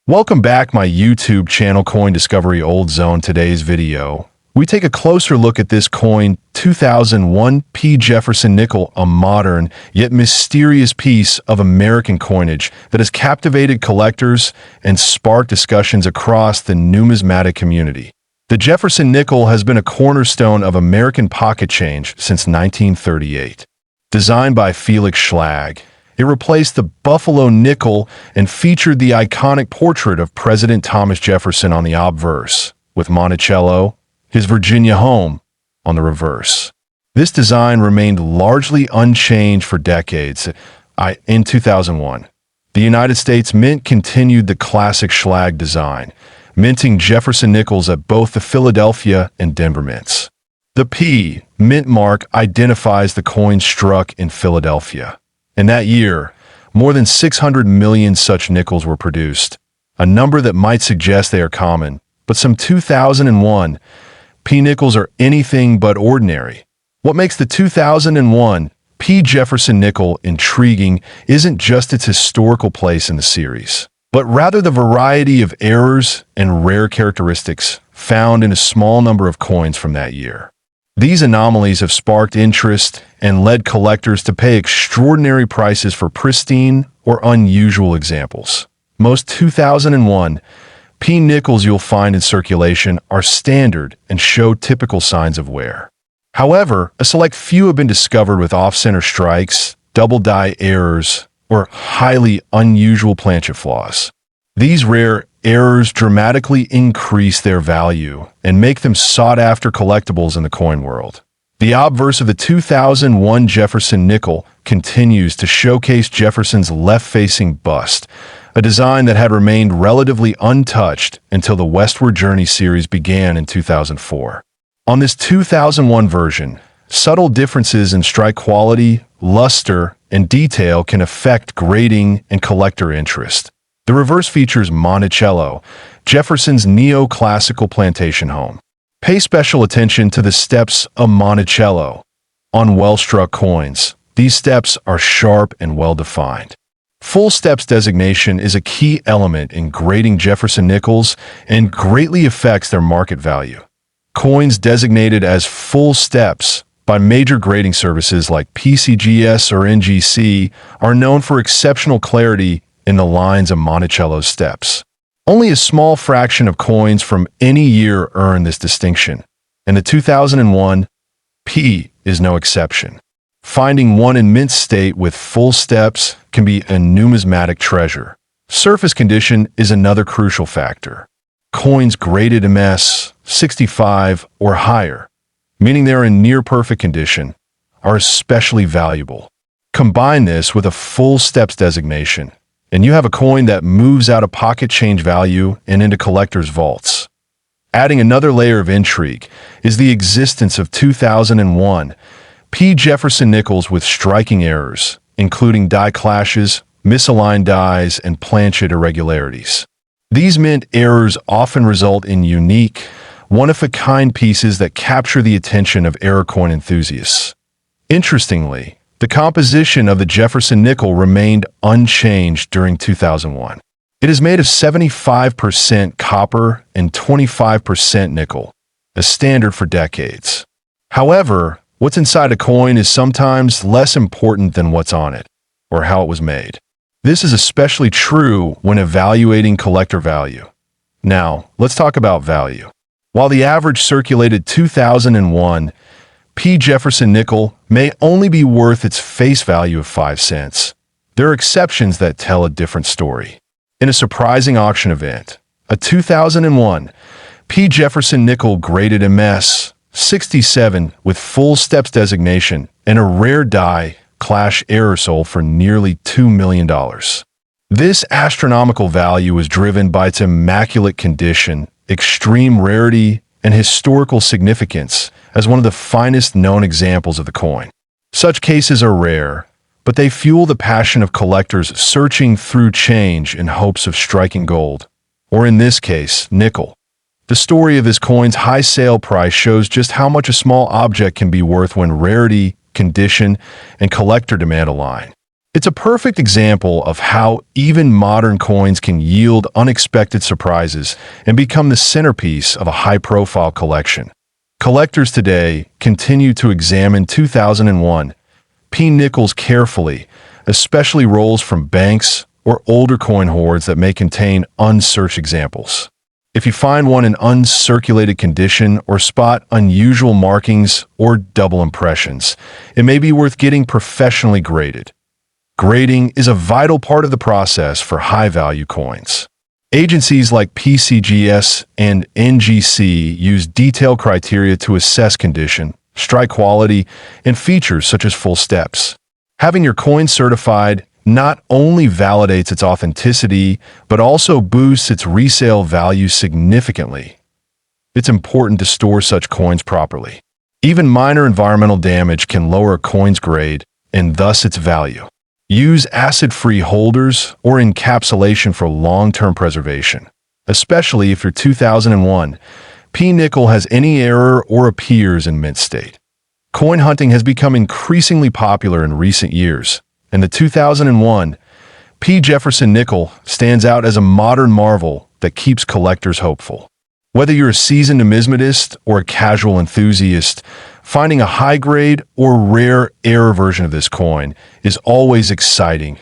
Welcome back my YouTube channel Coin Discovery Old Zone. Today's video, we take a closer look at this coin, 2001 P. Jefferson nickel, a modern yet mysterious piece of American coinage that has captivated collectors and sparked discussions across the numismatic community. The Jefferson nickel has been a cornerstone of American pocket change since 1938. Designed by Felix Schlag, it replaced the Buffalo nickel and featured the iconic portrait of President Thomas Jefferson on the obverse, with Monticello, his Virginia home, on the reverse. This design remained largely unchanged for decades. In 2001, the United States Mint continued the classic Schlag design, minting Jefferson nickels at both the Philadelphia and Denver mints. The P mint mark identifies the coin struck in Philadelphia. In that year, more than 600 million such nickels were produced, a number that might suggest they are common, but some 2001 P nickels are anything but ordinary. What makes the 2001 P. Jefferson nickel intriguing isn't just its historical place in the series, but rather the variety of errors and rare characteristics found in a small number of coins from that year. These anomalies have sparked interest and led collectors to pay extraordinary prices for pristine or unusual examples. Most 2001 P nickels you'll find in circulation are standard and show typical signs of wear. However, a select few have been discovered with off-center strikes, double die errors, or highly unusual planchet flaws. These rare errors dramatically increase their value and make them sought-after collectibles in the coin world. The obverse of the 2001 Jefferson nickel continues to showcase Jefferson's left-facing bust, a design that had remained relatively untouched until the Westward Journey series began in 2004. On this 2001 version, subtle differences in strike quality, luster, and detail can affect grading and collector interest. The reverse features Monticello, Jefferson's neoclassical plantation home. Pay special attention to the steps of Monticello. On well-struck coins, these steps are sharp and well-defined. Full steps designation is a key element in grading Jefferson nickels and greatly affects their market value. Coins designated as full steps by major grading services like PCGS or NGC are known for exceptional clarity in the lines of Monticello's steps. Only a small fraction of coins from any year earn this distinction, and the 2001 P is no exception. Finding one in mint state with full steps can be a numismatic treasure. Surface condition is another crucial factor. Coins graded MS 65 or higher, meaning they're in near-perfect condition, are especially valuable. Combine this with a full steps designation, and you have a coin that moves out of pocket change value and into collectors' vaults. Adding another layer of intrigue is the existence of 2001 P. Jefferson nickels with striking errors, including die clashes, misaligned dies, and planchet irregularities. These mint errors often result in unique, one-of-a-kind pieces that capture the attention of error coin enthusiasts. Interestingly, the composition of the Jefferson nickel remained unchanged during 2001. It is made of 75% copper and 25% nickel, a standard for decades. However, what's inside a coin is sometimes less important than what's on it, or how it was made. This is especially true when evaluating collector value. Now, let's talk about value. While the average circulated 2001 P. Jefferson nickel may only be worth its face value of 5 cents, there are exceptions that tell a different story. In a surprising auction event, a 2001 P. Jefferson nickel graded MS 67 with full steps designation and a rare die clash error sold for nearly $2 million. This astronomical value was driven by its immaculate condition, extreme rarity, and historical significance as one of the finest known examples of the coin. Such cases are rare, but they fuel the passion of collectors searching through change in hopes of striking gold, or in this case, nickel. The story of this coin's high sale price shows just how much a small object can be worth when rarity, condition, and collector demand align. It's a perfect example of how even modern coins can yield unexpected surprises and become the centerpiece of a high-profile collection. Collectors today continue to examine 2001 P nickels carefully, especially rolls from banks or older coin hoards that may contain unsearched examples. If you find one in uncirculated condition or spot unusual markings or double impressions, it may be worth getting professionally graded. Grading is a vital part of the process for high-value coins. Agencies like PCGS and NGC use detailed criteria to assess condition, strike quality, and features such as full steps. Having your coin certified not only validates its authenticity, but also boosts its resale value significantly. It's important to store such coins properly. Even minor environmental damage can lower a coin's grade and thus its value. Use acid-free holders or encapsulation for long-term preservation, especially if your 2001 P nickel has any error or appears in mint state. Coin hunting has become increasingly popular in recent years, and the 2001 P Jefferson nickel stands out as a modern marvel that keeps collectors hopeful. Whether you're a seasoned numismatist or a casual enthusiast, finding a high-grade or rare error version of this coin is always exciting.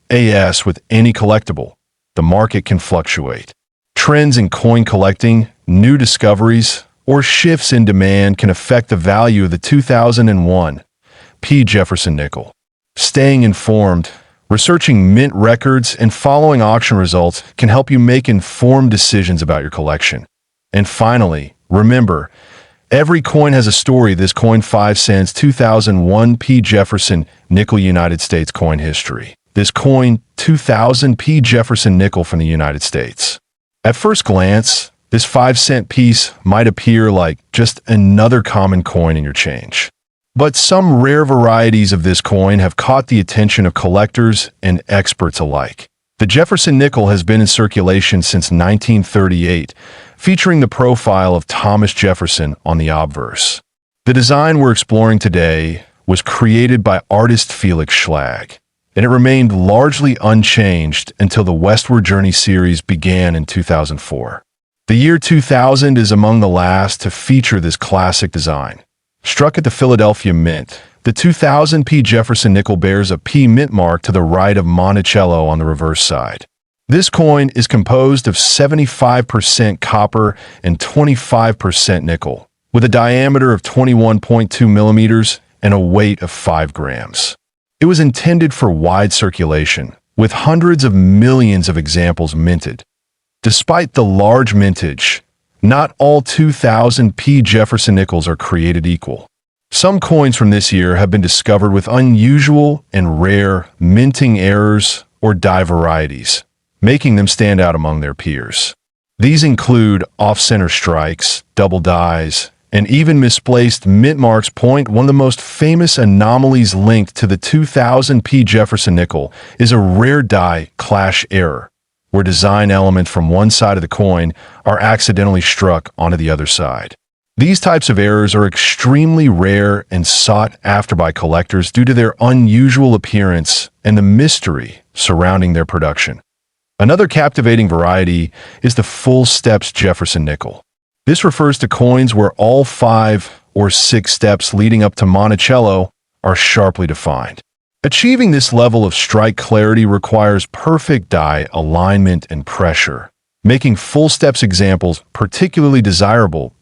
As with any collectible, the market can fluctuate. Trends in coin collecting, new discoveries, or shifts in demand can affect the value of the 2001 P Jefferson nickel. Staying informed, researching mint records, and following auction results can help you make informed decisions about your collection. And finally, remember, every coin has a story. This coin 5 cents 2001 P Jefferson nickel United States coin history. This coin 2000 P Jefferson nickel from the United States. At first glance, this 5-cent piece might appear like just another common coin in your change. But some rare varieties of this coin have caught the attention of collectors and experts alike. The Jefferson nickel has been in circulation since 1938, featuring the profile of Thomas Jefferson on the obverse. The design we're exploring today was created by artist Felix Schlag, and it remained largely unchanged until the Westward Journey series began in 2004. The year 2000 is among the last to feature this classic design. Struck at the Philadelphia Mint, the 2000 P Jefferson nickel bears a P mint mark to the right of Monticello on the reverse side. This coin is composed of 75% copper and 25% nickel, with a diameter of 21.2 millimeters and a weight of 5 grams. It was intended for wide circulation, with hundreds of millions of examples minted. Despite the large mintage, not all 2000 P Jefferson nickels are created equal. Some coins from this year have been discovered with unusual and rare minting errors or die varieties, making them stand out among their peers. These include off-center strikes, double dies, and even misplaced mint marks. One of the most famous anomalies linked to the 2000 P Jefferson nickel is a rare die clash error, where design elements from one side of the coin are accidentally struck onto the other side. These types of errors are extremely rare and sought after by collectors due to their unusual appearance and the mystery surrounding their production. Another captivating variety is the full steps Jefferson nickel. This refers to coins where all 5 or 6 steps leading up to Monticello are sharply defined. Achieving this level of strike clarity requires perfect die alignment and pressure, making full steps examples particularly desirable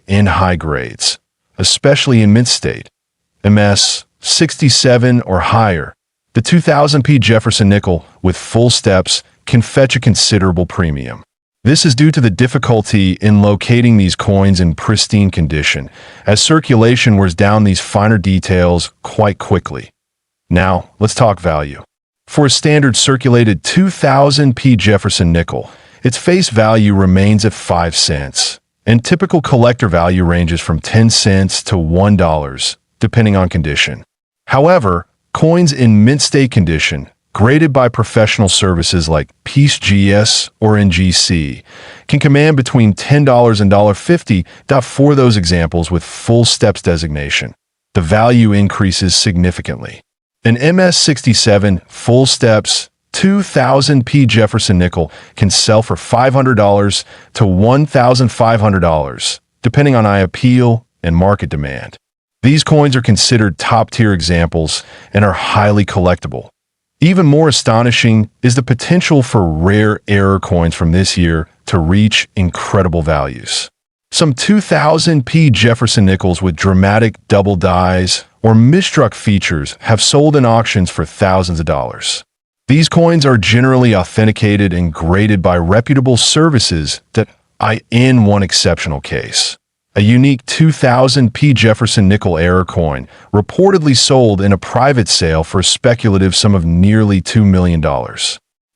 in high grades, especially in mint state. MS 67 or higher, the 2000 P Jefferson nickel with full steps can fetch a considerable premium. This is due to the difficulty in locating these coins in pristine condition, as circulation wears down these finer details quite quickly. Now, let's talk value. For a standard circulated 2000 P Jefferson nickel, its face value remains at 5 cents, and typical collector value ranges from 10 cents to $1, depending on condition. However, coins in mint state condition, graded by professional services like PCGS or NGC, can command between $10 and $50 for those examples with full steps designation. The value increases significantly. An MS-67 full steps 2000 P Jefferson nickel can sell for $500 to $1,500, depending on eye appeal and market demand. These coins are considered top-tier examples and are highly collectible. Even more astonishing is the potential for rare error coins from this year to reach incredible values. Some 2000 P Jefferson nickels with dramatic double dies or misstruck features have sold in auctions for thousands of dollars. These coins are generally authenticated and graded by reputable services in one exceptional case. A unique 2000 P Jefferson nickel error coin reportedly sold in a private sale for a speculative sum of nearly $2 million.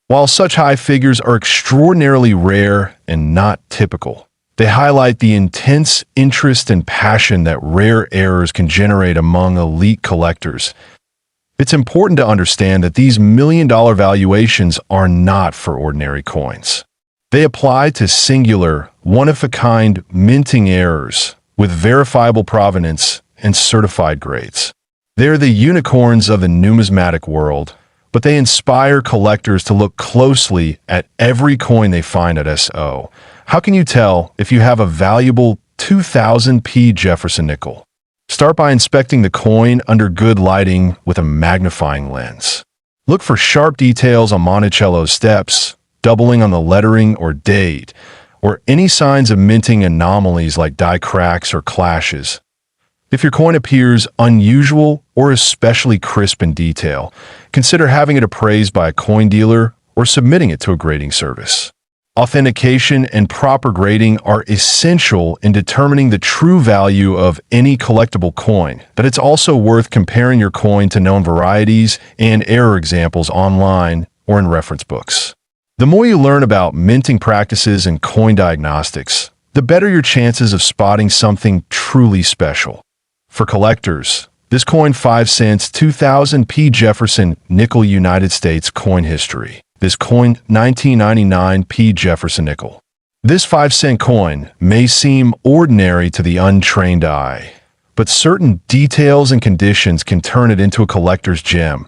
While such high figures are extraordinarily rare and not typical, they highlight the intense interest and passion that rare errors can generate among elite collectors. It's important to understand that these million-dollar valuations are not for ordinary coins. They apply to singular, one-of-a-kind minting errors with verifiable provenance and certified grades. They're the unicorns of the numismatic world, but they inspire collectors to look closely at every coin they find at SO. How can you tell if you have a valuable 2000 P Jefferson nickel? Start by inspecting the coin under good lighting with a magnifying lens. Look for sharp details on Monticello's steps, doubling on the lettering or date, or any signs of minting anomalies like die cracks or clashes. If your coin appears unusual or especially crisp in detail, consider having it appraised by a coin dealer or submitting it to a grading service. Authentication and proper grading are essential in determining the true value of any collectible coin, but it's also worth comparing your coin to known varieties and error examples online or in reference books. The more you learn about minting practices and coin diagnostics, the better your chances of spotting something truly special. For collectors, this coin 5 cents 2000 P Jefferson nickel United States coin history. This coin 1999 P Jefferson nickel. This 5-cent coin may seem ordinary to the untrained eye, but certain details and conditions can turn it into a collector's gem.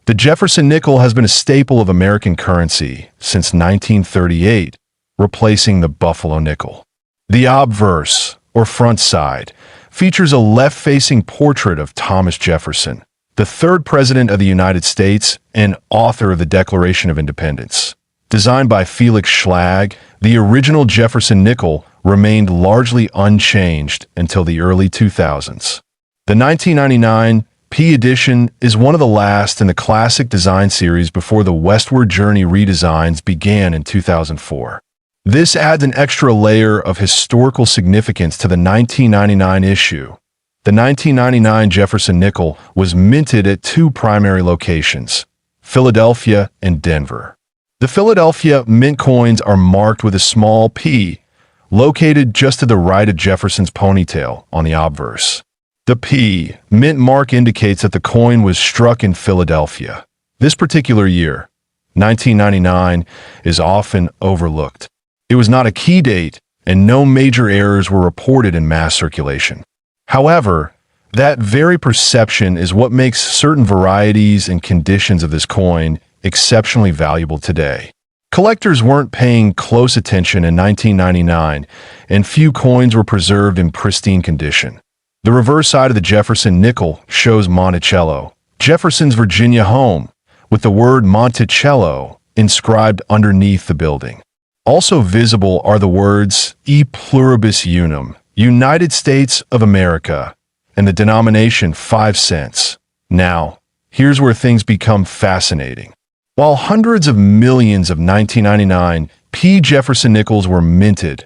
The Jefferson nickel has been a staple of American currency since 1938, replacing the Buffalo nickel. The obverse, or front side, features a left-facing portrait of Thomas Jefferson, the third president of the United States and author of the Declaration of Independence. Designed by Felix Schlag, the original Jefferson nickel remained largely unchanged until the early 2000s. The 1999 P edition is one of the last in the classic design series before the Westward Journey redesigns began in 2004. This adds an extra layer of historical significance to the 1999 issue. The 1999 Jefferson nickel was minted at 2 primary locations, Philadelphia and Denver. The Philadelphia mint coins are marked with a small P, located just to the right of Jefferson's ponytail on the obverse. The P mint mark indicates that the coin was struck in Philadelphia. This particular year, 1999, is often overlooked. It was not a key date, and no major errors were reported in mass circulation. However, that very perception is what makes certain varieties and conditions of this coin exceptionally valuable today. Collectors weren't paying close attention in 1999, and few coins were preserved in pristine condition. The reverse side of the Jefferson nickel shows Monticello, Jefferson's Virginia home, with the word Monticello inscribed underneath the building. Also visible are the words E pluribus unum, United States of America, and the denomination 5 cents. Now, here's where things become fascinating. While hundreds of millions of 1999 P Jefferson nickels were minted,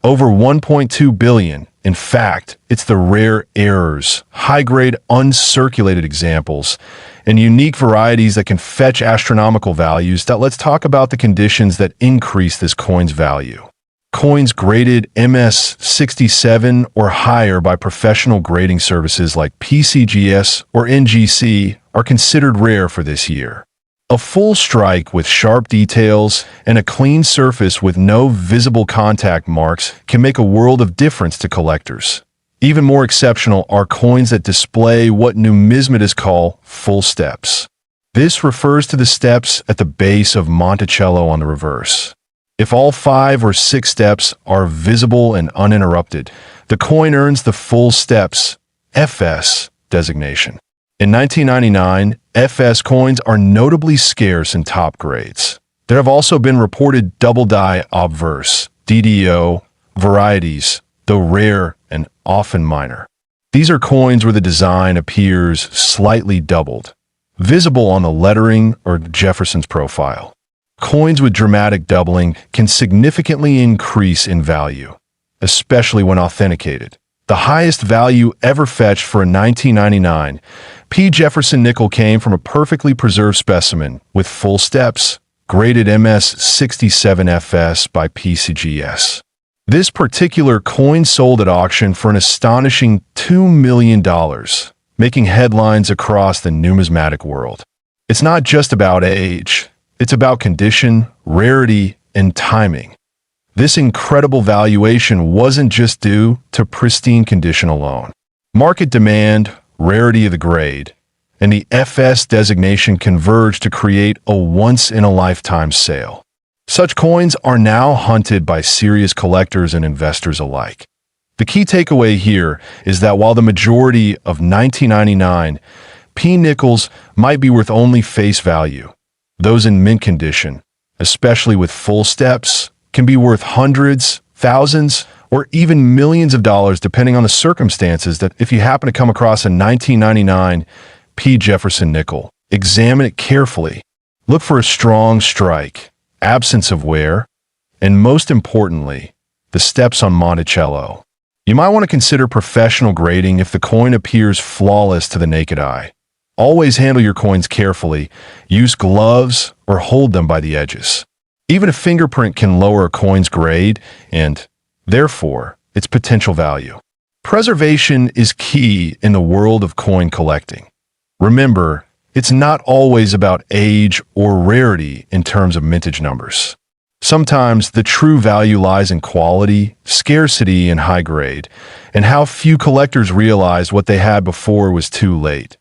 over 1.2 billion, in fact, it's the rare errors, high-grade uncirculated examples, and unique varieties that can fetch astronomical values that let's talk about the conditions that increase this coin's value. Coins graded MS-67 or higher by professional grading services like PCGS or NGC are considered rare for this year. A full strike with sharp details and a clean surface with no visible contact marks can make a world of difference to collectors. Even more exceptional are coins that display what numismatists call full steps. This refers to the steps at the base of Monticello on the reverse. If all 5 or 6 steps are visible and uninterrupted, the coin earns the full steps FS designation. In 1999, FS coins are notably scarce in top grades. There have also been reported double-die obverse DDO varieties, though rare and often minor. These are coins where the design appears slightly doubled, visible on the lettering or Jefferson's profile. Coins with dramatic doubling can significantly increase in value, especially when authenticated. The highest value ever fetched for a 1999 P. Jefferson nickel came from a perfectly preserved specimen with full steps, graded MS67FS by PCGS. This particular coin sold at auction for an astonishing $2 million, making headlines across the numismatic world. It's not just about age, it's about condition, rarity, and timing. This incredible valuation wasn't just due to pristine condition alone. Market demand, rarity of the grade, and the FS designation converged to create a once-in-a-lifetime sale. Such coins are now hunted by serious collectors and investors alike. The key takeaway here is that while the majority of 1999 P nickels might be worth only face value, those in mint condition, especially with full steps, can be worth hundreds, thousands, or even millions of dollars depending on the circumstances. That if you happen to come across a 1999 P. Jefferson nickel, examine it carefully. Look for a strong strike, absence of wear, and most importantly, the steps on Monticello. You might want to consider professional grading if the coin appears flawless to the naked eye. Always handle your coins carefully, use gloves, or hold them by the edges. Even a fingerprint can lower a coin's grade and, therefore, its potential value. Preservation is key in the world of coin collecting. Remember, it's not always about age or rarity in terms of mintage numbers. Sometimes the true value lies in quality, scarcity, and high grade, and how few collectors realized what they had before was too late.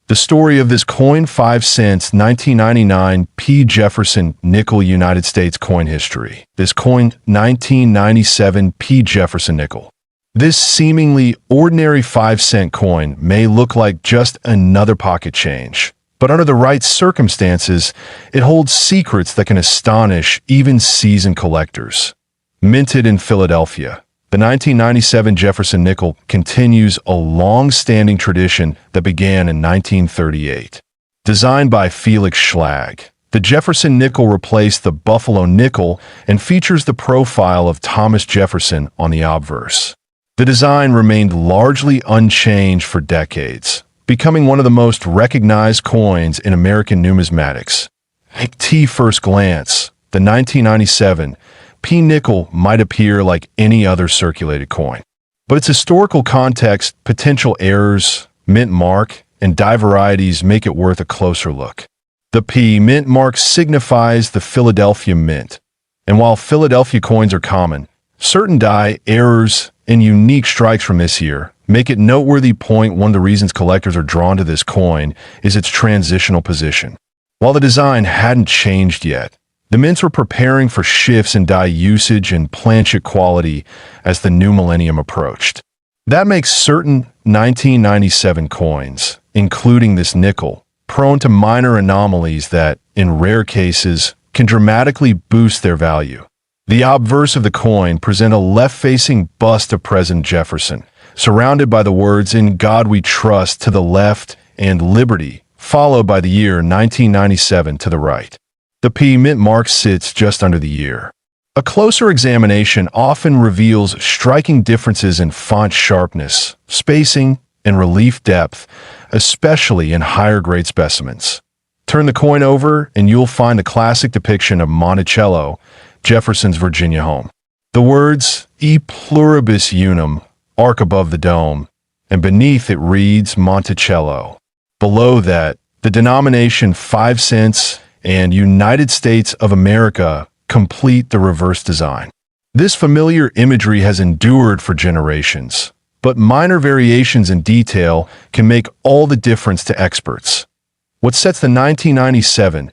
The story of this coin 5 cents 1999 P. Jefferson nickel United States coin history. This coin 1997 P. Jefferson nickel. This seemingly ordinary 5-cent coin may look like just another pocket change, but under the right circumstances, it holds secrets that can astonish even seasoned collectors. Minted in Philadelphia, the 1997 Jefferson nickel continues a long-standing tradition that began in 1938. Designed by Felix Schlag, the Jefferson nickel replaced the Buffalo nickel and features the profile of Thomas Jefferson on the obverse. The design remained largely unchanged for decades, becoming one of the most recognized coins in American numismatics. At first glance, the 1997 P nickel might appear like any other circulated coin, but its historical context, potential errors, mint mark, and die varieties make it worth a closer look. The P mint mark signifies the Philadelphia Mint, and while Philadelphia coins are common, certain die errors and unique strikes from this year make it noteworthy. One of the reasons collectors are drawn to this coin is its transitional position. While the design hadn't changed yet, the mints were preparing for shifts in die usage and planchet quality as the new millennium approached. That makes certain 1997 coins, including this nickel, prone to minor anomalies that, in rare cases, can dramatically boost their value. The obverse of the coin present a left-facing bust of President Jefferson, surrounded by the words "In God We Trust" to the left and "Liberty," followed by the year 1997 to the right. The P mint mark sits just under the year. A closer examination often reveals striking differences in font sharpness, spacing, and relief depth, especially in higher-grade specimens. Turn the coin over and you'll find the classic depiction of Monticello, Jefferson's Virginia home. The words "E pluribus unum" arc above the dome, and beneath it reads Monticello. Below that, the denomination 5 cents and United States of America complete the reverse design. This familiar imagery has endured for generations, but minor variations in detail can make all the difference to experts. What sets the 1997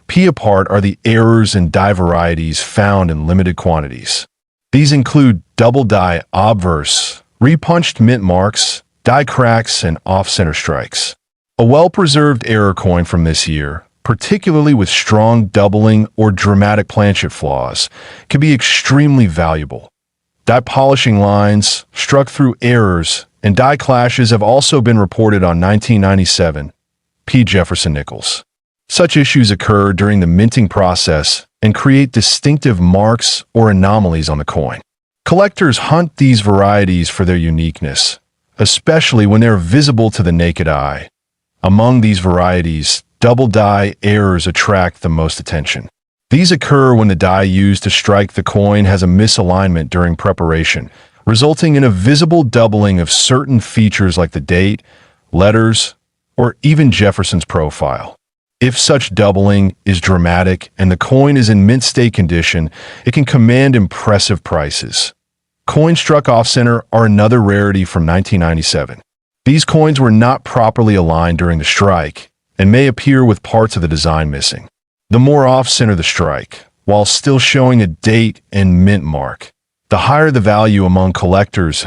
P apart are the errors and die varieties found in limited quantities. These include double die obverse, repunched mint marks, die cracks, and off-center strikes. A well-preserved error coin from this year, particularly with strong doubling or dramatic planchet flaws, can be extremely valuable. Die polishing lines, struck through errors, and die clashes have also been reported on 1997 P. Jefferson nickels. Such issues occur during the minting process and create distinctive marks or anomalies on the coin. Collectors hunt these varieties for their uniqueness, especially when they're visible to the naked eye. Among these varieties, double die errors attract the most attention. These occur when the die used to strike the coin has a misalignment during preparation, resulting in a visible doubling of certain features like the date, letters, or even Jefferson's profile. If such doubling is dramatic and the coin is in mint state condition, it can command impressive prices. Coins struck off-center are another rarity from 1997. These coins were not properly aligned during the strike and may appear with parts of the design missing. The more off-center the strike, while still showing a date and mint mark, the higher the value among collectors.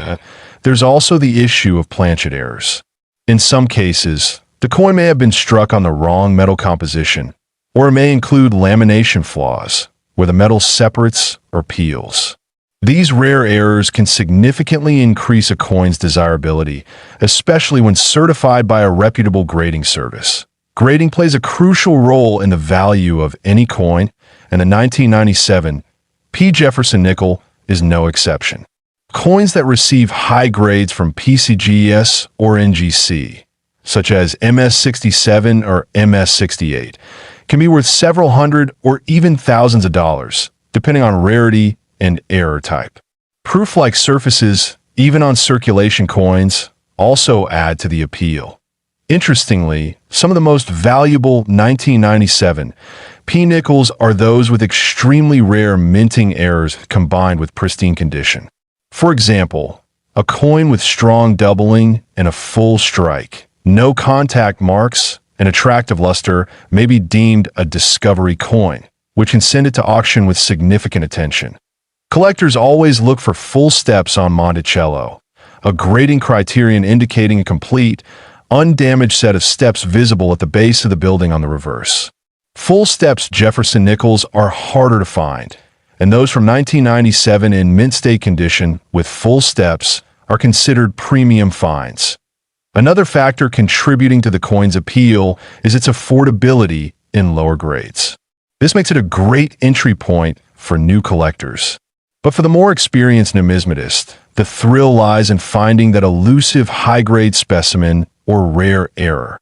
There's also the issue of planchet errors. In some cases, the coin may have been struck on the wrong metal composition, or it may include lamination flaws, where the metal separates or peels. These rare errors can significantly increase a coin's desirability, especially when certified by a reputable grading service. Grading plays a crucial role in the value of any coin, and the 1997 P. Jefferson nickel is no exception. Coins that receive high grades from PCGS or NGC, such as MS-67 or MS-68, can be worth several hundred or even thousands of dollars, depending on rarity and error type. Proof-like surfaces, even on circulation coins, also add to the appeal. Interestingly, some of the most valuable 1997 P nickels are those with extremely rare minting errors combined with pristine condition. For example, a coin with strong doubling and a full strike, no contact marks, and attractive luster may be deemed a discovery coin, which can send it to auction with significant attention. Collectors always look for full steps on Monticello, a grading criterion indicating a complete, undamaged set of steps visible at the base of the building on the reverse. Full steps Jefferson nickels are harder to find, and those from 1997 in mint state condition with full steps are considered premium finds. Another factor contributing to the coin's appeal is its affordability in lower grades. This makes it a great entry point for new collectors. But for the more experienced numismatist, the thrill lies in finding that elusive high-grade specimen or rare error.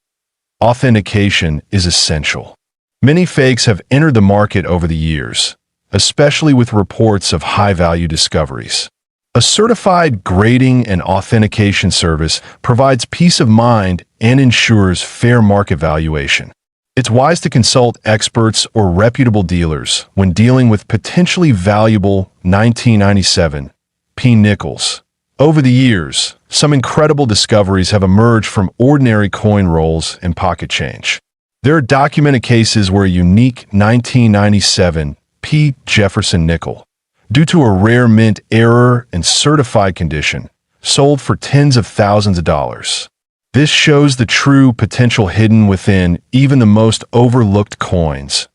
Authentication is essential. Many fakes have entered the market over the years, especially with reports of high-value discoveries. A certified grading and authentication service provides peace of mind and ensures fair market valuation. It's wise to consult experts or reputable dealers when dealing with potentially valuable 1997 P nickels. Over the years, some incredible discoveries have emerged from ordinary coin rolls and pocket change. There are documented cases where a unique 1997 P. Jefferson nickel, due to a rare mint error and certified condition, sold for tens of thousands of dollars. This shows the true potential hidden within even the most overlooked coins.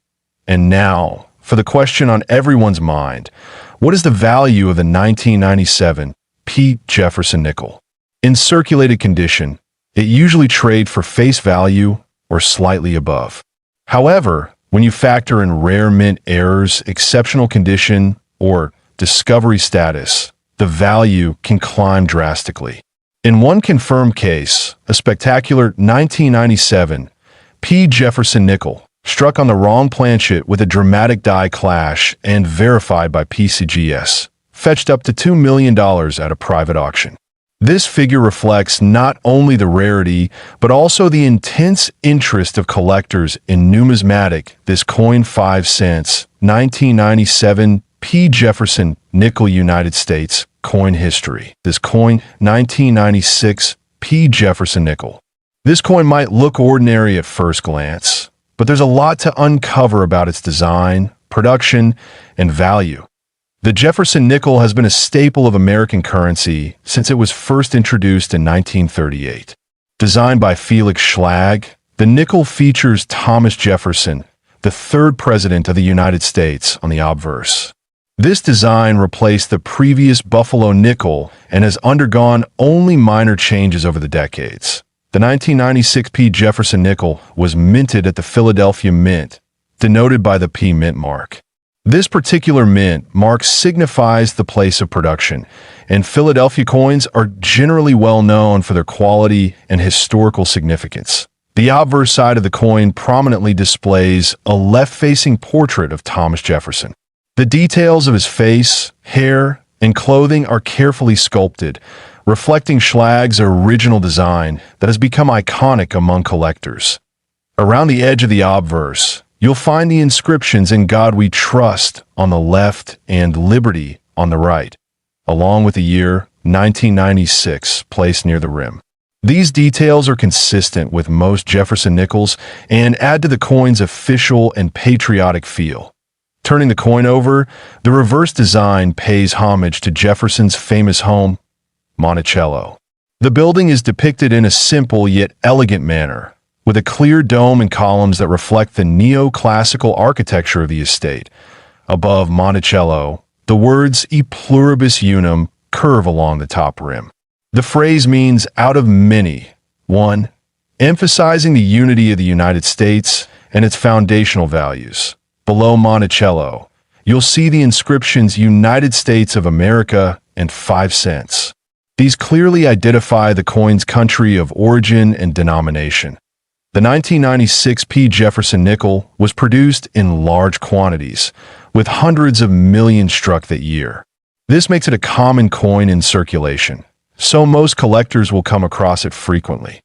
And now, for the question on everyone's mind, what is the value of the 1997 P. Jefferson nickel? In circulated condition, it usually trades for face value or slightly above. However, when you factor in rare mint errors, exceptional condition, or discovery status, the value can climb drastically. In one confirmed case, a spectacular 1997 P. Jefferson nickel, struck on the wrong planchet with a dramatic die clash and verified by PCGS, fetched up to $2 million at a private auction. This figure reflects not only the rarity, but also the intense interest of collectors in numismatic. This coin 5 cents, 1997 P. Jefferson nickel United States coin history. This coin, 1996 P. Jefferson nickel. This coin might look ordinary at first glance, but there's a lot to uncover about its design, production, and value. The Jefferson nickel has been a staple of American currency since it was first introduced in 1938. Designed by Felix Schlag, the nickel features Thomas Jefferson, the third president of the United States, on the obverse. This design replaced the previous Buffalo nickel and has undergone only minor changes over the decades. The 1996 P. Jefferson nickel was minted at the Philadelphia Mint, denoted by the P mint mark. This particular mint mark signifies the place of production, and Philadelphia coins are generally well known for their quality and historical significance. The obverse side of the coin prominently displays a left-facing portrait of Thomas Jefferson. The details of his face, hair, and clothing are carefully sculpted, reflecting Schlag's original design that has become iconic among collectors. Around the edge of the obverse, you'll find the inscriptions "In God We Trust" on the left and "Liberty" on the right, along with the year 1996 placed near the rim. These details are consistent with most Jefferson nickels and add to the coin's official and patriotic feel. Turning the coin over, the reverse design pays homage to Jefferson's famous home, Monticello. The building is depicted in a simple yet elegant manner, with a clear dome and columns that reflect the neoclassical architecture of the estate. Above Monticello, the words "E pluribus unum" curve along the top rim. The phrase means "out of many, one," emphasizing the unity of the United States and its foundational values. Below Monticello, you'll see the inscriptions "United States of America" and 5 cents. These clearly identify the coin's country of origin and denomination. The 1996 P. Jefferson nickel was produced in large quantities, with hundreds of millions struck that year. This makes it a common coin in circulation, so most collectors will come across it frequently.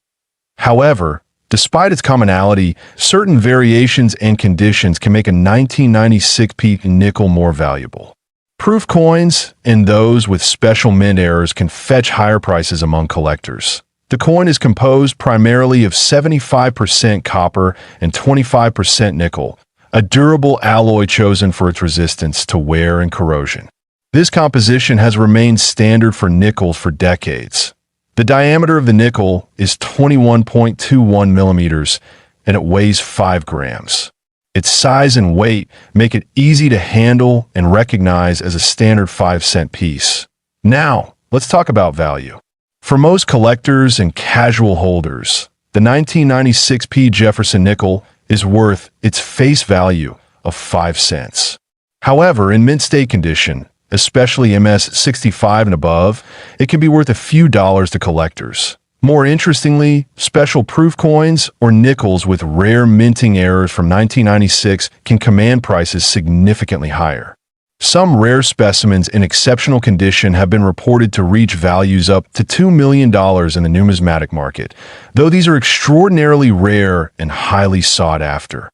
However, despite its commonality, certain variations and conditions can make a 1996 P. nickel more valuable. Proof coins and those with special mint errors can fetch higher prices among collectors. The coin is composed primarily of 75% copper and 25% nickel, a durable alloy chosen for its resistance to wear and corrosion. This composition has remained standard for nickels for decades. The diameter of the nickel is 21.21 millimeters, and it weighs 5 grams. Its size and weight make it easy to handle and recognize as a standard 5-cent piece. Now, let's talk about value. For most collectors and casual holders, the 1996 P. Jefferson nickel is worth its face value of 5 cents. However, in mint state condition, especially MS 65 and above, it can be worth a few dollars to collectors. More interestingly, special proof coins or nickels with rare minting errors from 1996 can command prices significantly higher. Some rare specimens in exceptional condition have been reported to reach values up to $2 million in the numismatic market, though these are extraordinarily rare and highly sought after.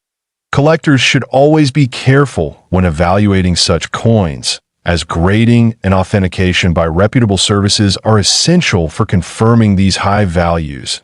Collectors should always be careful when evaluating such coins, as grading and authentication by reputable services are essential for confirming these high values.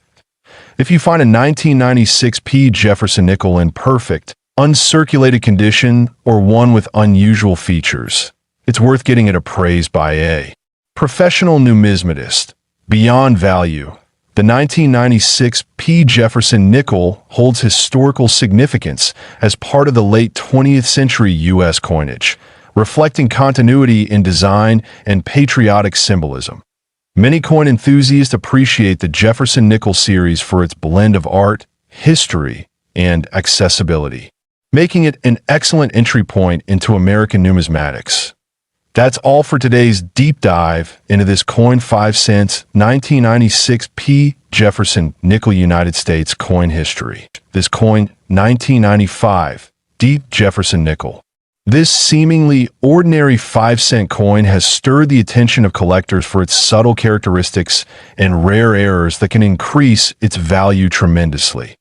If you find a 1996 P. Jefferson nickel in perfect, uncirculated condition or one with unusual features, it's worth getting it appraised by a professional numismatist. Beyond value, the 1996 P. Jefferson nickel holds historical significance as part of the late 20th century U.S. coinage, reflecting continuity in design and patriotic symbolism. Many coin enthusiasts appreciate the Jefferson nickel series for its blend of art, history, and accessibility, making it an excellent entry point into American numismatics. That's all for today's deep dive into this coin 5 cents 1996 P. Jefferson nickel United States coin history. This coin 1995 Deep Jefferson nickel. This seemingly ordinary 5-cent coin has stirred the attention of collectors for its subtle characteristics and rare errors that can increase its value tremendously.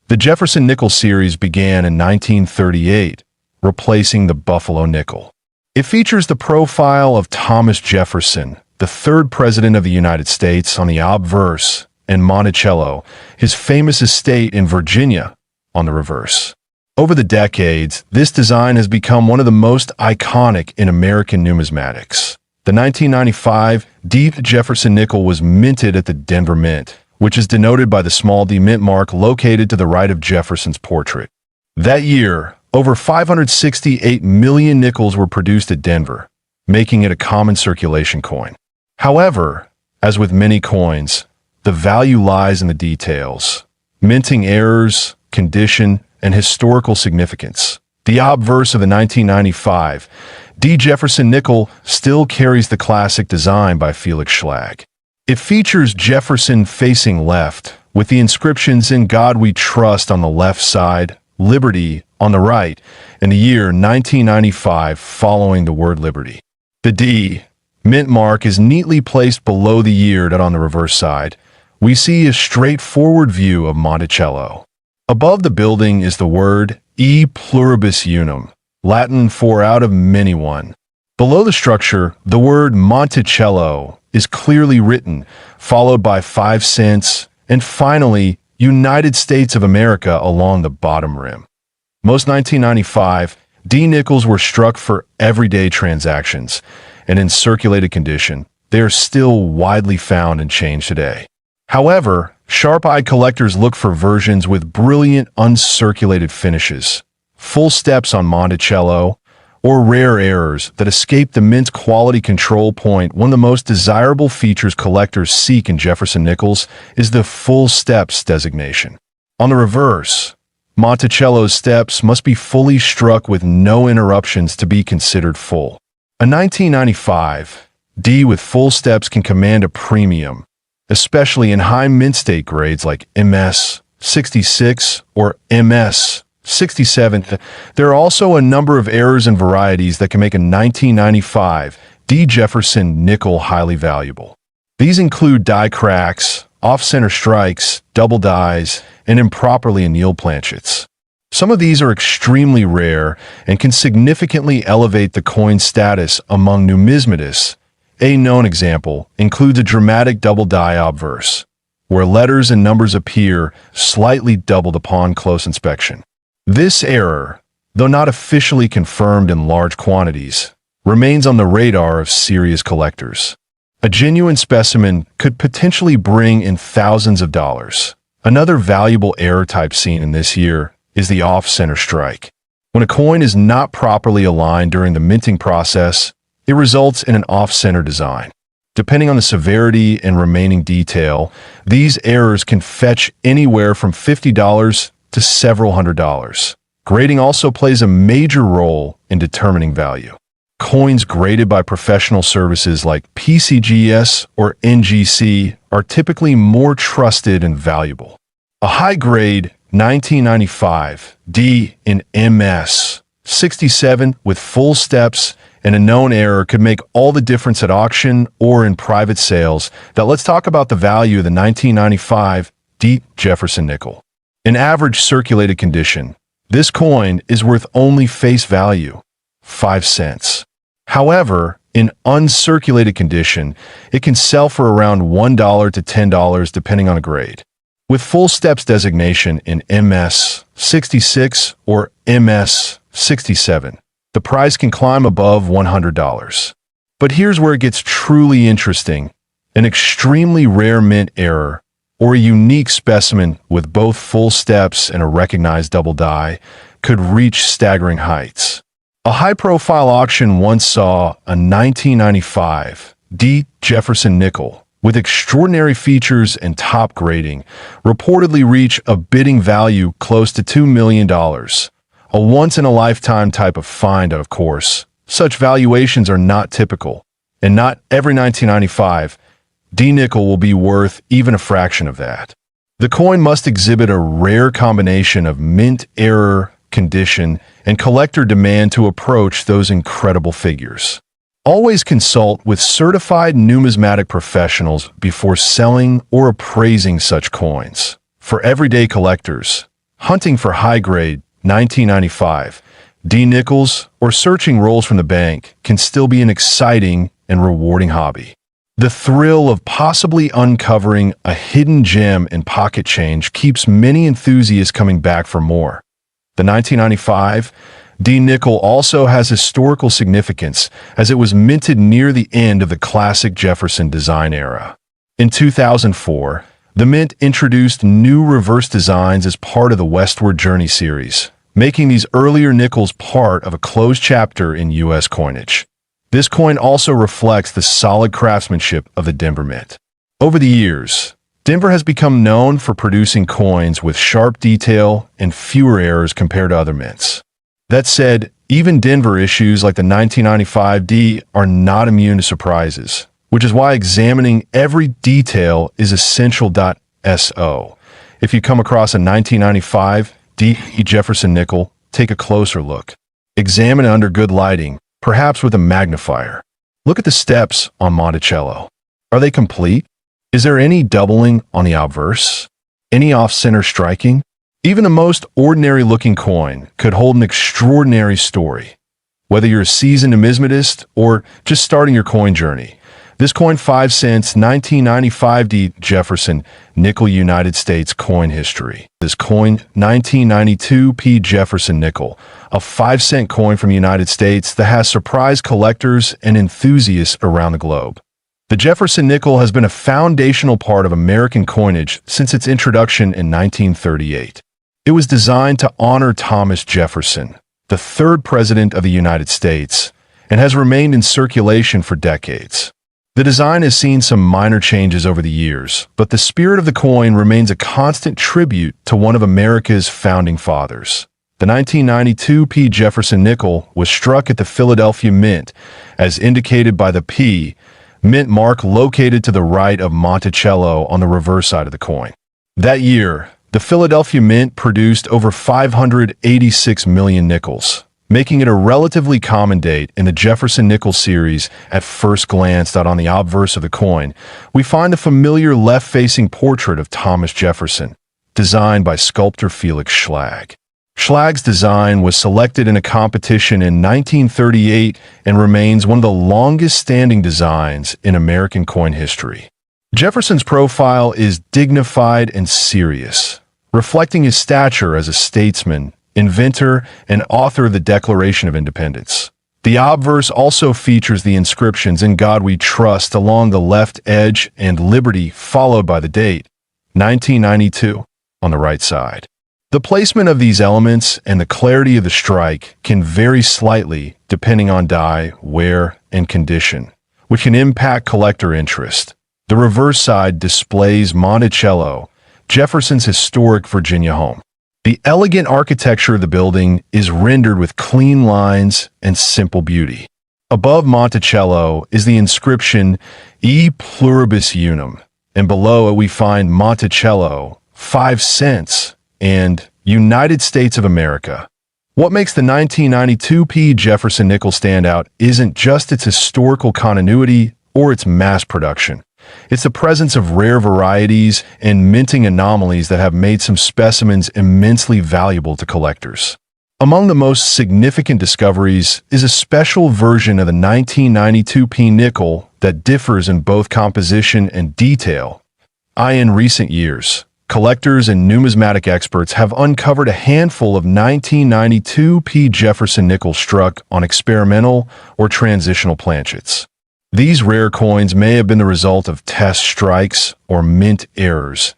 The Jefferson nickel series began in 1938, replacing the Buffalo nickel. It features the profile of Thomas Jefferson, the third president of the United States, on the obverse, and Monticello, his famous estate in Virginia, on the reverse. Over the decades, this design has become one of the most iconic in American numismatics. The 1995 D. Jefferson nickel was minted at the Denver Mint, which is denoted by the small D mint mark located to the right of Jefferson's portrait. That year, over 568 million nickels were produced at Denver, making it a common circulation coin. However, as with many coins, the value lies in the details: minting errors, condition, and historical significance. The obverse of the 1995 D. Jefferson nickel still carries the classic design by Felix Schlag. It features Jefferson facing left, with the inscriptions "In God We Trust" on the left side, "Liberty" on the right, and the year 1995 following the word liberty. The D. mint mark is neatly placed below the year that on the reverse side. We see a straightforward view of Monticello. Above the building is the word E pluribus unum, Latin for out of many one. Below the structure, the word Monticello is clearly written, followed by 5 cents, and finally, United States of America along the bottom rim. Most 1995 D nickels were struck for everyday transactions, and in circulated condition, they are still widely found and changed today. However, sharp-eyed collectors look for versions with brilliant uncirculated finishes, full steps on Monticello, or rare errors that escape the mint quality control point. One of the most desirable features collectors seek in Jefferson nickels is the full steps designation. On the reverse, Monticello's steps must be fully struck with no interruptions to be considered full. A 1995 D with full steps can command a premium, especially in high mint state grades like MS 66 or MS 67. There are also a number of errors and varieties that can make a 1995 D. Jefferson nickel highly valuable. These include die cracks, off-center strikes, double dies, and improperly annealed planchets. Some of these are extremely rare and can significantly elevate the coin's status among numismatists. A known example includes a dramatic double die obverse, where letters and numbers appear slightly doubled upon close inspection. This error, though not officially confirmed in large quantities, remains on the radar of serious collectors. A genuine specimen could potentially bring in thousands of dollars. Another valuable error type seen in this year is the off-center strike. When a coin is not properly aligned during the minting process, it results in an off-center design. Depending on the severity and remaining detail, these errors can fetch anywhere from $50 to several $100s. Grading also plays a major role in determining value. Coins graded by professional services like PCGS or NGC are typically more trusted and valuable. A high-grade 1995 D in MS 67 with full steps and a known error could make all the difference at auction or in private sales. Now let's talk about the value of the 1995 D. Jefferson nickel. In average circulated condition, this coin is worth only face value, 5 cents. However, in uncirculated condition, it can sell for around $1 to $10 depending on a grade. With full steps designation in MS 66 or MS 67, the price can climb above $100. But here's where it gets truly interesting. An extremely rare mint error, or a unique specimen with both full steps and a recognized double die, could reach staggering heights. A high-profile auction once saw a 1995 D. Jefferson nickel with extraordinary features and top grading reportedly reach a bidding value close to $2 million. A once-in-a-lifetime type of find, of course. Such valuations are not typical, and not every 1995 D nickel will be worth even a fraction of that. The coin must exhibit a rare combination of mint error, condition, and collector demand to approach those incredible figures. Always consult with certified numismatic professionals before selling or appraising such coins. For everyday collectors, hunting for high-grade 1995 D nickels or searching rolls from the bank can still be an exciting and rewarding hobby. The thrill of possibly uncovering a hidden gem in pocket change keeps many enthusiasts coming back for more. The 1995 D nickel also has historical significance as it was minted near the end of the classic Jefferson design era. In 2004, the mint introduced new reverse designs as part of the Westward Journey series, making these earlier nickels part of a closed chapter in U.S. coinage. This coin also reflects the solid craftsmanship of the Denver Mint. Over the years, Denver has become known for producing coins with sharp detail and fewer errors compared to other mints. That said, even Denver issues like the 1995 D are not immune to surprises, which is why examining every detail is essential. So, if you come across a 1995 D Jefferson nickel, take a closer look. Examine it under good lighting, perhaps with a magnifier. Look at the steps on Monticello. Are they complete? Is there any doubling on the obverse? Any off-center striking? Even the most ordinary-looking coin could hold an extraordinary story. Whether you're a seasoned numismatist or just starting your coin journey, this coin 5 cents 1995 D Jefferson nickel United States coin history. This coin 1992 P Jefferson nickel, a 5-cent coin from the United States that has surprised collectors and enthusiasts around the globe. The Jefferson nickel has been a foundational part of American coinage since its introduction in 1938. It was designed to honor Thomas Jefferson, the third president of the United States, and has remained in circulation for decades. The design has seen some minor changes over the years, but the spirit of the coin remains a constant tribute to one of America's founding fathers. The 1992 P Jefferson nickel was struck at the Philadelphia Mint, as indicated by the P mint mark located to the right of Monticello on the reverse side of the coin. That year, the Philadelphia Mint produced over 586 million nickels, making it a relatively common date in the Jefferson nickel series. At first glance, on the obverse of the coin, we find the familiar left-facing portrait of Thomas Jefferson, designed by sculptor Felix Schlag. Schlag's design was selected in a competition in 1938 and remains one of the longest-standing designs in American coin history. Jefferson's profile is dignified and serious, reflecting his stature as a statesman, inventor, and author of the Declaration of Independence. The obverse also features the inscriptions "In God We Trust" along the left edge and "Liberty," followed by the date, 1992, on the right side. The placement of these elements and the clarity of the strike can vary slightly depending on die, wear, and condition, which can impact collector interest. The reverse side displays Monticello, Jefferson's historic Virginia home. The elegant architecture of the building is rendered with clean lines and simple beauty. Above Monticello is the inscription "E Pluribus Unum," and below it we find Monticello, 5 cents, and United States of America. What makes the 1992 P Jefferson nickel stand out isn't just its historical continuity or its mass production. It's the presence of rare varieties and minting anomalies that have made some specimens immensely valuable to collectors. Among the most significant discoveries is a special version of the 1992 P nickel that differs in both composition and detail. In recent years, collectors and numismatic experts have uncovered a handful of 1992 P Jefferson nickels struck on experimental or transitional planchets. These rare coins may have been the result of test strikes or mint errors,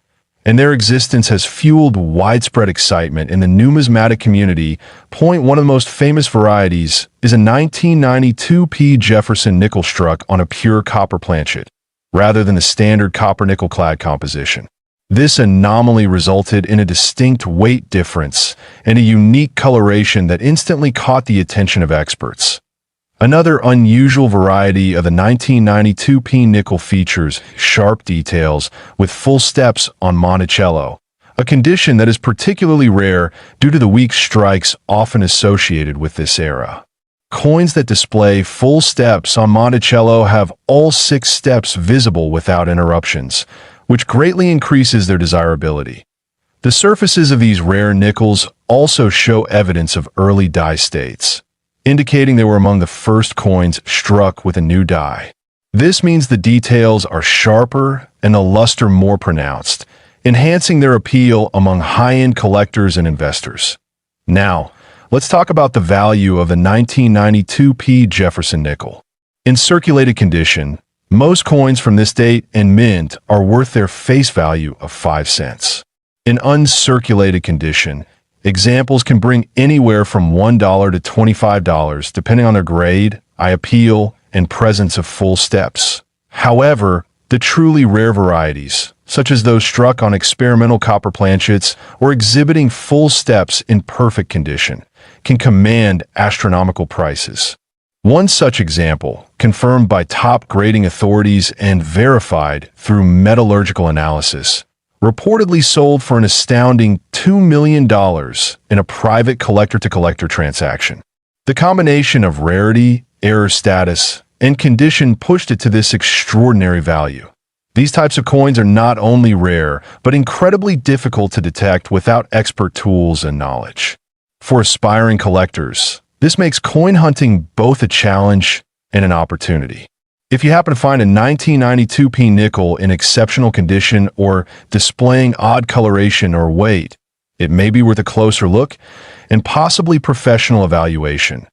and their existence has fueled widespread excitement in the numismatic community. One of the most famous varieties is a 1992 P Jefferson nickel struck on a pure copper planchet, rather than the standard copper-nickel clad composition. This anomaly resulted in a distinct weight difference and a unique coloration that instantly caught the attention of experts. Another unusual variety of the 1992 P nickel features sharp details with full steps on Monticello, a condition that is particularly rare due to the weak strikes often associated with this era. Coins that display full steps on Monticello have all 6 steps visible without interruptions, which greatly increases their desirability. The surfaces of these rare nickels also show evidence of early die states, indicating they were among the first coins struck with a new die. This means the details are sharper and the luster more pronounced, enhancing their appeal among high-end collectors and investors. Now, let's talk about the value of the 1992 P. Jefferson nickel. In circulated condition, most coins from this date and mint are worth their face value of 5 cents. In uncirculated condition, examples can bring anywhere from $1 to $25 depending on their grade, eye appeal, and presence of full steps. However, the truly rare varieties, such as those struck on experimental copper planchets or exhibiting full steps in perfect condition, can command astronomical prices. One such example, confirmed by top grading authorities and verified through metallurgical analysis, reportedly sold for an astounding $2 million in a private collector-to-collector transaction. The combination of rarity, error status, and condition pushed it to this extraordinary value. These types of coins are not only rare, but incredibly difficult to detect without expert tools and knowledge. For aspiring collectors, this makes coin hunting both a challenge and an opportunity. If you happen to find a 1992 P nickel in exceptional condition or displaying odd coloration or weight, it may be worth a closer look and possibly professional evaluation.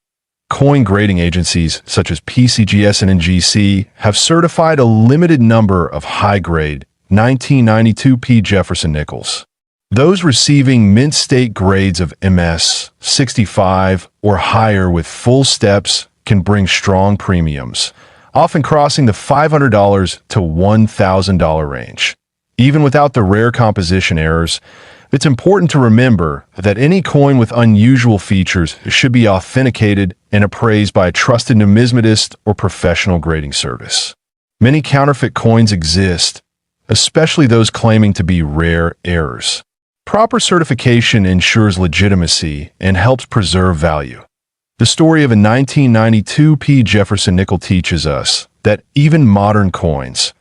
Coin grading agencies such as PCGS and NGC have certified a limited number of high-grade 1992 P Jefferson nickels. Those receiving mint state grades of MS 65 or higher with full steps can bring strong premiums, often crossing the $500 to $1,000 range. Even without the rare composition errors, it's important to remember that any coin with unusual features should be authenticated and appraised by a trusted numismatist or professional grading service. Many counterfeit coins exist, especially those claiming to be rare errors. Proper certification ensures legitimacy and helps preserve value. The story of a 1992 P. Jefferson nickel teaches us that even modern coins,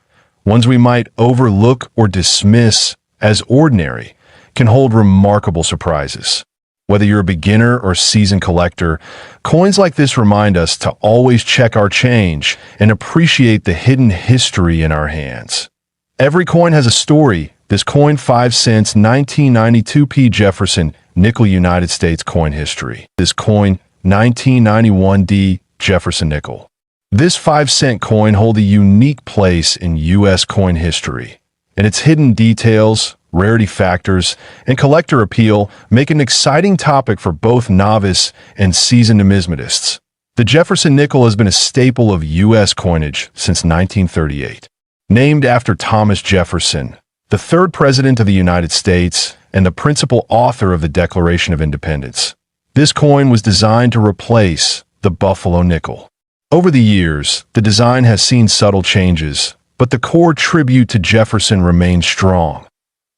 ones we might overlook or dismiss as ordinary, can hold remarkable surprises. Whether you're a beginner or seasoned collector, coins like this remind us to always check our change and appreciate the hidden history in our hands. Every coin has a story. This coin 5 cents 1992 P. Jefferson nickel United States coin history. This coin 1991 D. Jefferson nickel. This 5-cent coin holds a unique place in U.S. coin history, and its hidden details, rarity factors, and collector appeal make an exciting topic for both novice and seasoned numismatists. The Jefferson nickel has been a staple of U.S. coinage since 1938. Named after Thomas Jefferson, the third president of the United States and the principal author of the Declaration of Independence, this coin was designed to replace the Buffalo nickel. Over the years, the design has seen subtle changes, but the core tribute to Jefferson remains strong.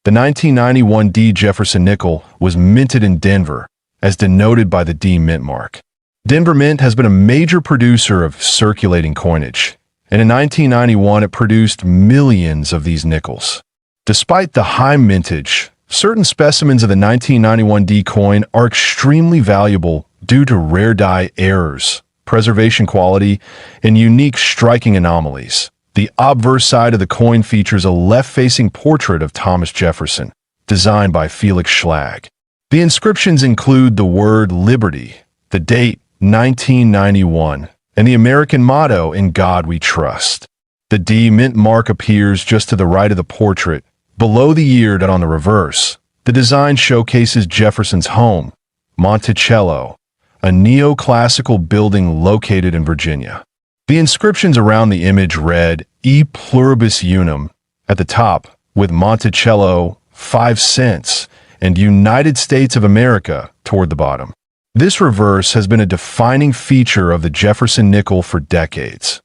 The 1991 D. Jefferson nickel was minted in Denver, as denoted by the D mint mark. Denver Mint has been a major producer of circulating coinage, and in 1991 it produced millions of these nickels. Despite the high mintage, certain specimens of the 1991 D coin are extremely valuable due to rare die errors, preservation quality, and unique striking anomalies. The obverse side of the coin features a left-facing portrait of Thomas Jefferson, designed by Felix Schlag. The inscriptions include the word Liberty, the date 1991, and the American motto, "In God We Trust." The D mint mark appears just to the right of the portrait, below the year date on the reverse. The design showcases Jefferson's home, Monticello, a neoclassical building located in Virginia. The inscriptions around the image read E Pluribus Unum at the top, with Monticello, 5 cents, and United States of America toward the bottom. This reverse has been a defining feature of the Jefferson nickel for decades.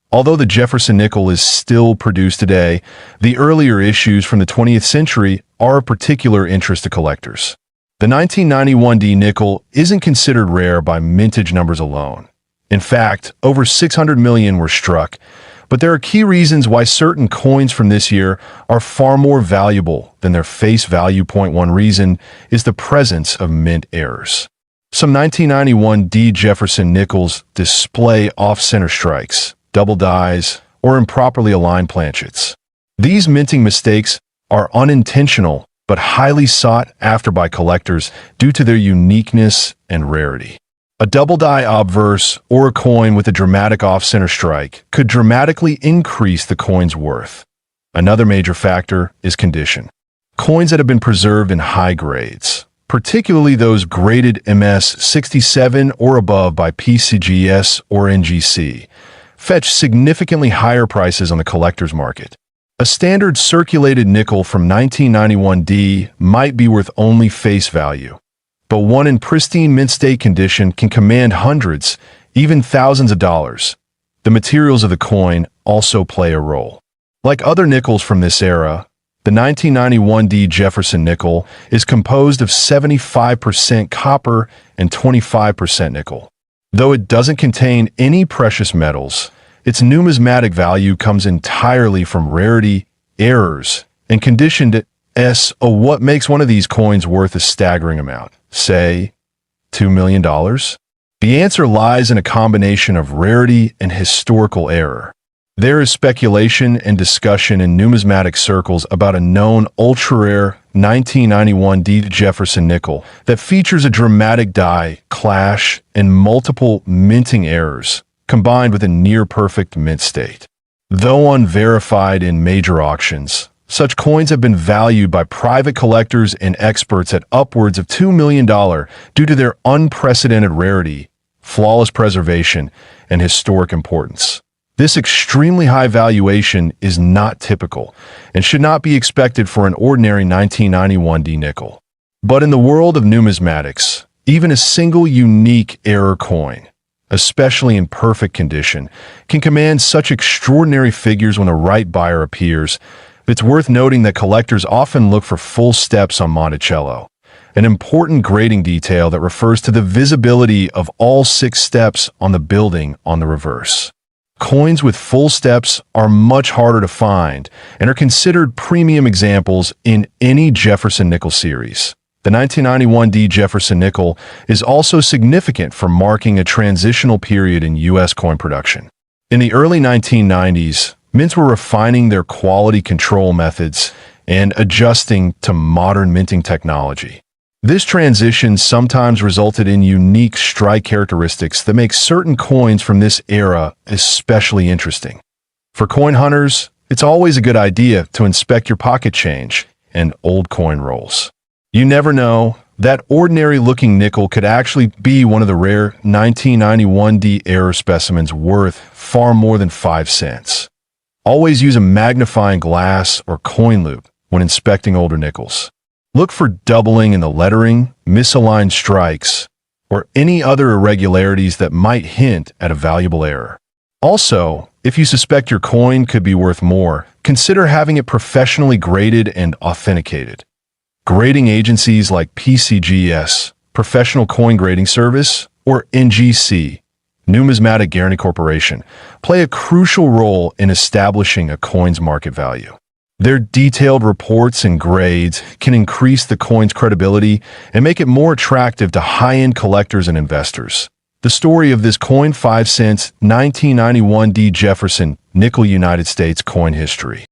Although the Jefferson nickel is still produced today, the earlier issues from the 20th century are of particular interest to collectors. The 1991 D nickel isn't considered rare by mintage numbers alone. In fact, over 600 million were struck, but there are key reasons why certain coins from this year are far more valuable than their face value. One reason is the presence of mint errors. Some 1991 D Jefferson nickels display off-center strikes, double dies, or improperly aligned planchets. These minting mistakes are unintentional but highly sought after by collectors due to their uniqueness and rarity. A double-die obverse or a coin with a dramatic off-center strike could dramatically increase the coin's worth. Another major factor is condition. Coins that have been preserved in high grades, particularly those graded MS-67 or above by PCGS or NGC, fetch significantly higher prices on the collector's market. A standard circulated nickel from 1991D might be worth only face value, but one in pristine mint state condition can command hundreds, even thousands of dollars. The materials of the coin also play a role. Like other nickels from this era, the 1991D Jefferson nickel is composed of 75% copper and 25% nickel. Though it doesn't contain any precious metals, its numismatic value comes entirely from rarity, errors, and condition. What makes one of these coins worth a staggering amount? Say, $2 million? The answer lies in a combination of rarity and historical error. There is speculation and discussion in numismatic circles about a known ultra-rare 1991D Jefferson nickel that features a dramatic die clash and multiple minting errors, combined with a near-perfect mint state. Though unverified in major auctions, such coins have been valued by private collectors and experts at upwards of $2 million due to their unprecedented rarity, flawless preservation, and historic importance. This extremely high valuation is not typical and should not be expected for an ordinary 1991D nickel. But in the world of numismatics, even a single unique error coin, especially in perfect condition, can command such extraordinary figures when the right buyer appears. It's worth noting that collectors often look for full steps on Monticello, an important grading detail that refers to the visibility of all 6 steps on the building on the reverse. Coins with full steps are much harder to find and are considered premium examples in any Jefferson nickel series. The 1991D Jefferson nickel is also significant for marking a transitional period in U.S. coin production. In the early 1990s, mints were refining their quality control methods and adjusting to modern minting technology. This transition sometimes resulted in unique strike characteristics that make certain coins from this era especially interesting. For coin hunters, it's always a good idea to inspect your pocket change and old coin rolls. You never know, that ordinary-looking nickel could actually be one of the rare 1991D error specimens worth far more than 5 cents. Always use a magnifying glass or coin loop when inspecting older nickels. Look for doubling in the lettering, misaligned strikes, or any other irregularities that might hint at a valuable error. Also, if you suspect your coin could be worth more, consider having it professionally graded and authenticated. Grading agencies like PCGS, Professional Coin Grading Service, or NGC, Numismatic Guarantee Corporation, play a crucial role in establishing a coin's market value. Their detailed reports and grades can increase the coin's credibility and make it more attractive to high-end collectors and investors. The story of this coin 5 cents 1991D Jefferson nickel United States coin history.